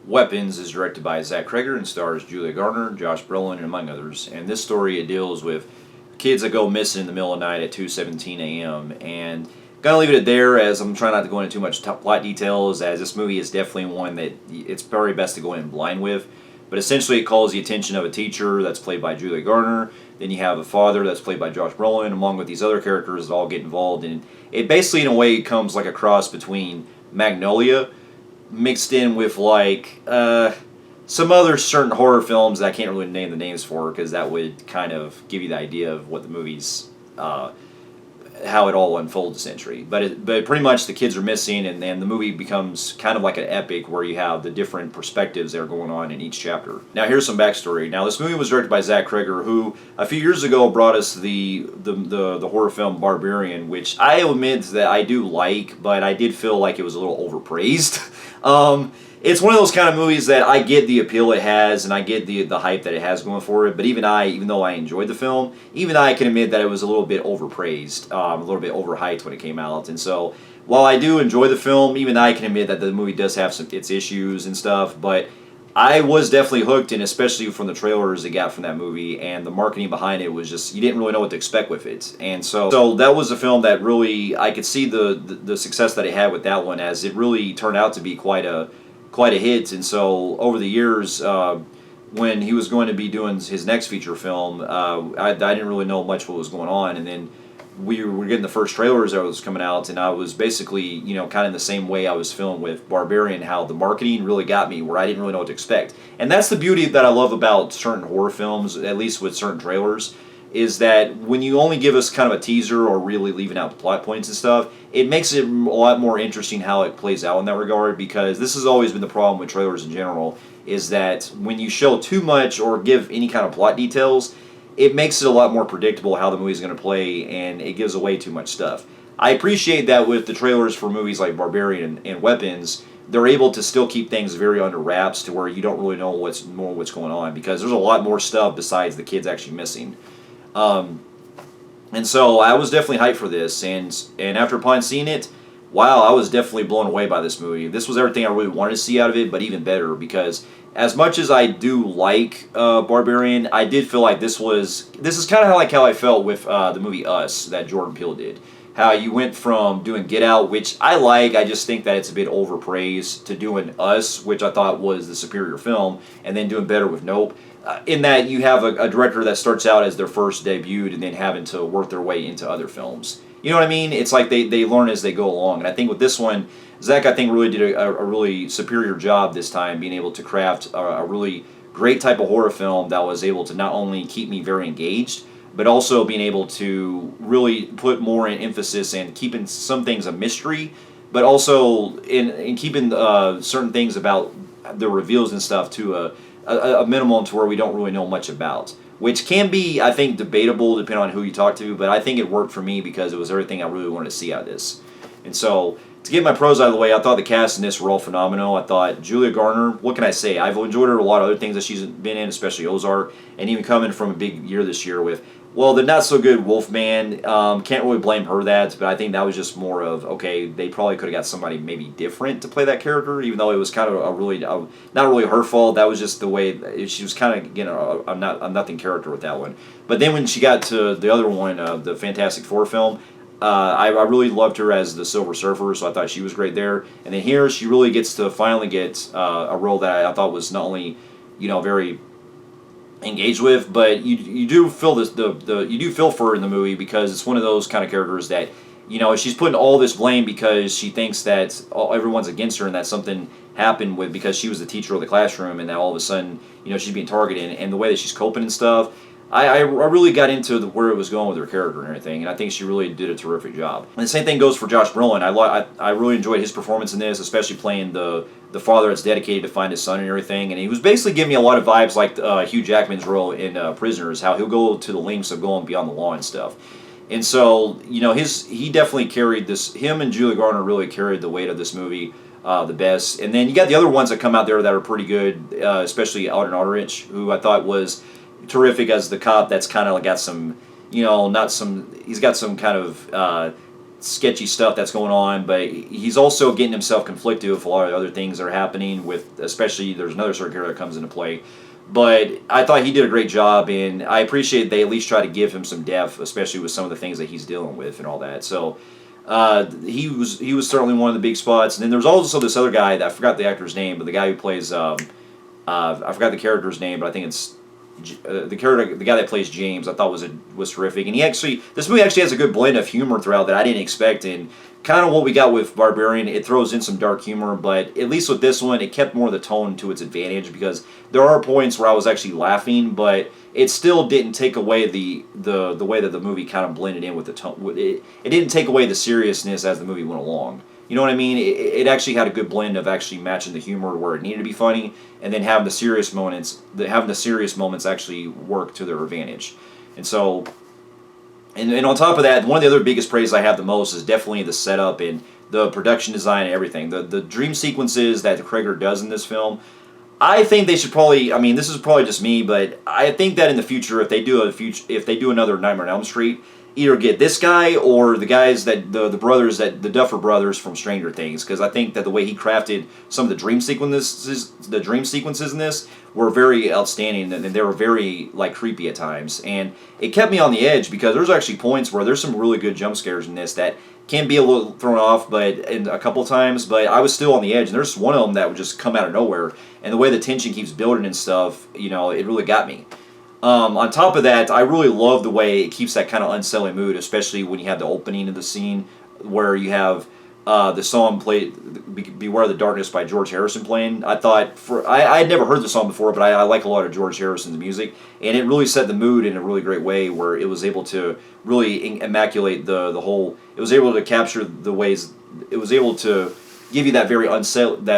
Weapons is directed by Zach Cregger and stars Julia Garner, Josh Brolin, and among others. And this story, it deals with kids that go missing in the middle of the night at 2:17 a.m. And gonna leave it there, as I'm trying not to go into too much plot details, as this movie is definitely one that it's very best to go in blind with. But essentially, it calls the attention of a teacher that's played by Julia Garner. Then you have a father that's played by Josh Brolin, along with these other characters that all get involved. And it basically, in a way, comes like a cross between Magnolia mixed in with like some other certain horror films that I can't really name the names for, because that would kind of give you the idea of what the movie's how it all unfolds essentially. But pretty much the kids are missing, and the movie becomes kind of like an epic where you have the different perspectives that are going on in each chapter. Now here's some backstory. Now this movie was directed by Zach Cregger, who a few years ago brought us the horror film Barbarian, which I admit that I do like, but I did feel like it was a little overpraised. It's one of those kind of movies that I get the appeal it has, and I get the hype that it has going for it. But even though I enjoyed the film, even I can admit that it was a little bit overpraised, a little bit overhyped when it came out. And so, while I do enjoy the film, even I can admit that the movie does have its issues and stuff. But I was definitely hooked, and especially from the trailers it got from that movie, and the marketing behind it was just, you didn't really know what to expect with it. And so that was a film that really, I could see the success that it had with that one, as it really turned out to be quite a hit. And so over the years, when he was going to be doing his next feature film, I didn't really know much what was going on. And then we were getting the first trailers that was coming out, and I was basically, kind of in the same way I was feeling with Barbarian, how the marketing really got me where I didn't really know what to expect. And that's the beauty that I love about certain horror films, at least with certain trailers, is that when you only give us kind of a teaser or really leaving out the plot points and stuff, it makes it a lot more interesting how it plays out in that regard, because this has always been the problem with trailers in general, is that when you show too much or give any kind of plot details, it makes it a lot more predictable how the movie's going to play, and it gives away too much stuff. I appreciate that with the trailers for movies like Barbarian and Weapons, they're able to still keep things very under wraps to where you don't really know what's going on, because there's a lot more stuff besides the kids actually missing. And so I was definitely hyped for this, and after upon seeing it, wow, I was definitely blown away by this movie. This was everything I really wanted to see out of it, but even better, because as much as I do like Barbarian, I did feel like this is kind of like how I felt with the movie Us that Jordan Peele did. How you went from doing Get Out, which I like, I just think that it's a bit overpraised, to doing Us, which I thought was the superior film, and then doing better with Nope. In that you have a director that starts out as their first debut and then having to work their way into other films. You know what I mean? It's like they learn as they go along. And I think with this one, Zach, I think, really did a really superior job this time, being able to craft a really great type of horror film that was able to not only keep me very engaged, but also being able to really put more in emphasis and keeping some things a mystery, but also in keeping certain things about the reveals and stuff to a minimum, to where we don't really know much about, which can be, I think, debatable depending on who you talk to, but I think it worked for me because it was everything I really wanted to see out of this. And so, to get my pros out of the way, I thought the cast in this were all phenomenal. I thought Julia Garner, what can I say? I've enjoyed her a lot of other things that she's been in, especially Ozark, and even coming from a big year this year with, well, the not-so-good Wolfman. Can't really blame her that, but I think that was just more of, okay, they probably could have got somebody maybe different to play that character, even though it was kind of not really her fault. That was just the way she was kind of getting a nothing character with that one. But then when she got to the other one, the Fantastic Four film, I really loved her as the Silver Surfer, so I thought she was great there. And then here, she really gets to finally get a role that I thought was not only, very engaged with, but you do feel you do feel for her in the movie, because it's one of those kind of characters that, she's putting all this blame because she thinks that everyone's against her, and that something happened because she was the teacher of the classroom, and that all of a sudden, she's being targeted, and the way that she's coping and stuff. I really got into where it was going with her character and everything, and I think she really did a terrific job. And the same thing goes for Josh Brolin. I really enjoyed his performance in this, especially playing the father that's dedicated to find his son and everything. And he was basically giving me a lot of vibes like Hugh Jackman's role in Prisoners, how he'll go to the lengths of going beyond the law and stuff. And so, he definitely carried this. Him and Julia Garner really carried the weight of this movie the best. And then you got the other ones that come out there that are pretty good, especially Alden Aldrich, who I thought was terrific as the cop that's kind of got some, he's got some kind of sketchy stuff that's going on, but he's also getting himself conflicted with a lot of other things that are happening. With especially there's another certain character that comes into play. But I thought he did a great job, and I appreciate they at least try to give him some depth, especially with some of the things that he's dealing with and all that. So he was certainly one of the big spots. And then there's also this other guy that I forgot the actor's name, but the guy who plays I forgot the character's name, but I think it's the guy that plays James. I thought was terrific, and this movie actually has a good blend of humor throughout that I didn't expect, and kind of what we got with Barbarian. It throws in some dark humor, but at least with this one, it kept more of the tone to its advantage, because there are points where I was actually laughing, but it still didn't take away the way that the movie kind of blended in with the tone. It didn't take away the seriousness as the movie went along. You know what I mean? It actually had a good blend of actually matching the humor where it needed to be funny, and then having the serious moments actually work to their advantage. And so, and on top of that, one of the other biggest praise I have the most is definitely the setup and the production design and everything. The dream sequences that Cregger does in this film, I think they should probably. I mean, this is probably just me, but I think that in the future, if they do another Nightmare on Elm Street, either get this guy or the guys that the Duffer brothers from Stranger Things, because I think that the way he crafted some of the dream sequences in this were very outstanding, and they were very like creepy at times, and it kept me on the edge, because there's actually points where there's some really good jump scares in this that can be a little thrown off, but in a couple times, but I was still on the edge, and there's one of them that would just come out of nowhere, and the way the tension keeps building and stuff, it really got me. On top of that, I really love the way it keeps that kind of unsettling mood, especially when you have the opening of the scene where you have the song played, "Beware the Darkness" by George Harrison playing. I thought I had never heard the song before, but I like a lot of George Harrison's music, and it really set the mood in a really great way, where it was able to really immaculate the whole. It was able to capture the ways. It was able to give you that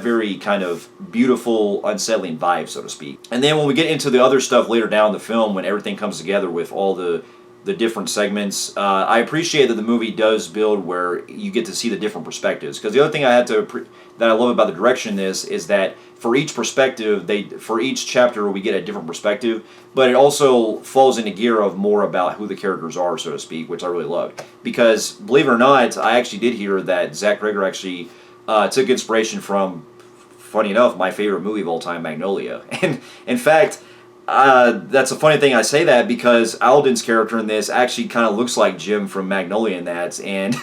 very kind of beautiful, unsettling vibe, so to speak. And then when we get into the other stuff later down the film, when everything comes together with all the different segments, I appreciate that the movie does build where you get to see the different perspectives. Because the other thing that I love about the direction in this is that for each perspective, for each chapter we get a different perspective, but it also falls into gear of more about who the characters are, so to speak, which I really loved. Because believe it or not, I actually did hear that Zach Cregger actually took inspiration from, funny enough, my favorite movie of all time, Magnolia. And in fact, that's a funny thing I say that, because Alden's character in this actually kind of looks like Jim from Magnolia in that, and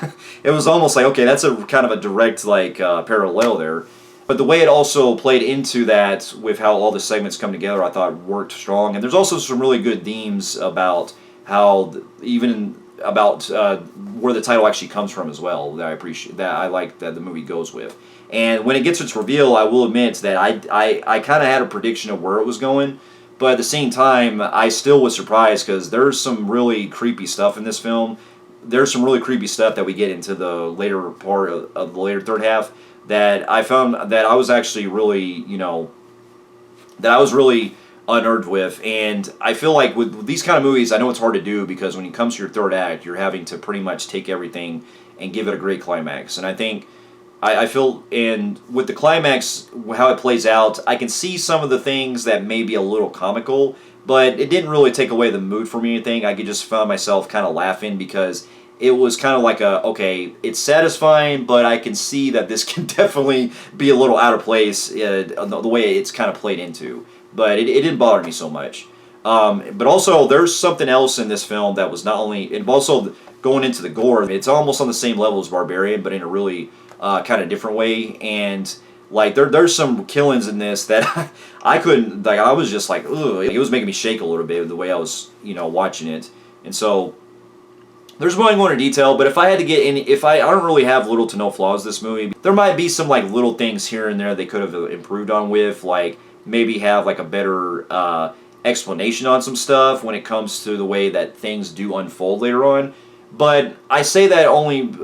it was almost like, okay, that's a kind of a direct parallel there. But the way it also played into that with how all the segments come together, I thought worked strong. And there's also some really good themes about how where the title actually comes from as well, that I appreciate, that I like that the movie goes with. And when it gets its reveal, I will admit that I kind of had a prediction of where it was going, but at the same time, I still was surprised, because there's some really creepy stuff in this film. There's some really creepy stuff that we get into the later part of the later third half that I found that I was actually really, that I was really unnerved with. And I feel like with these kind of movies, I know it's hard to do, because when it comes to your third act, you're having to pretty much take everything and give it a great climax. And I think I feel, and with the climax, how it plays out, I can see some of the things that may be a little comical, but it didn't really take away the mood for me or anything. I could just found myself kind of laughing, because it was kind of like okay, it's satisfying, but I can see that this can definitely be a little out of place, the way it's kind of played into. But it didn't bother me so much. But also, there's something else in this film that was not only, and also going into the gore, it's almost on the same level as Barbarian, but in a really kind of different way. And like there's some killings in this that I couldn't, like, I was just like, ugh, it was making me shake a little bit the way I was watching it. And so there's more going into detail, but if I had to get any, I don't really have little to no flaws in this movie. There might be some like little things here and there they could have improved on with, like maybe have like a better explanation on some stuff when it comes to the way that things do unfold later on. But I say that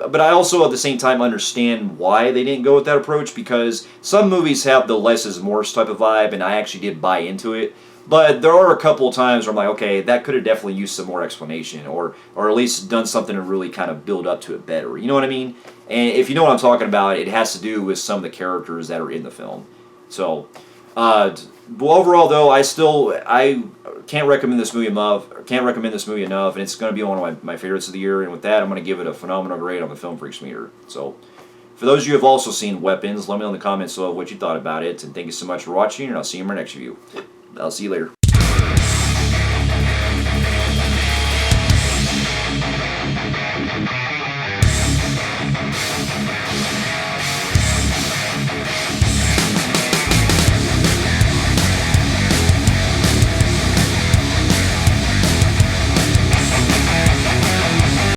but I also at the same time understand why they didn't go with that approach, because some movies have the less is more type of vibe, and I actually did buy into it. But there are a couple of times where I'm like, okay, that could have definitely used some more explanation, or at least done something to really kind of build up to it better. You know what I mean? And if you know what I'm talking about, it has to do with some of the characters that are in the film. So, But overall, though, I can't recommend this movie enough. Can't recommend this movie enough, and it's going to be one of my favorites of the year. And with that, I'm going to give it a phenomenal grade on the Film Freaks meter. So, for those of you who have also seen Weapons, let me know in the comments what you thought about it. And thank you so much for watching, and I'll see you in my next review. I'll see you later.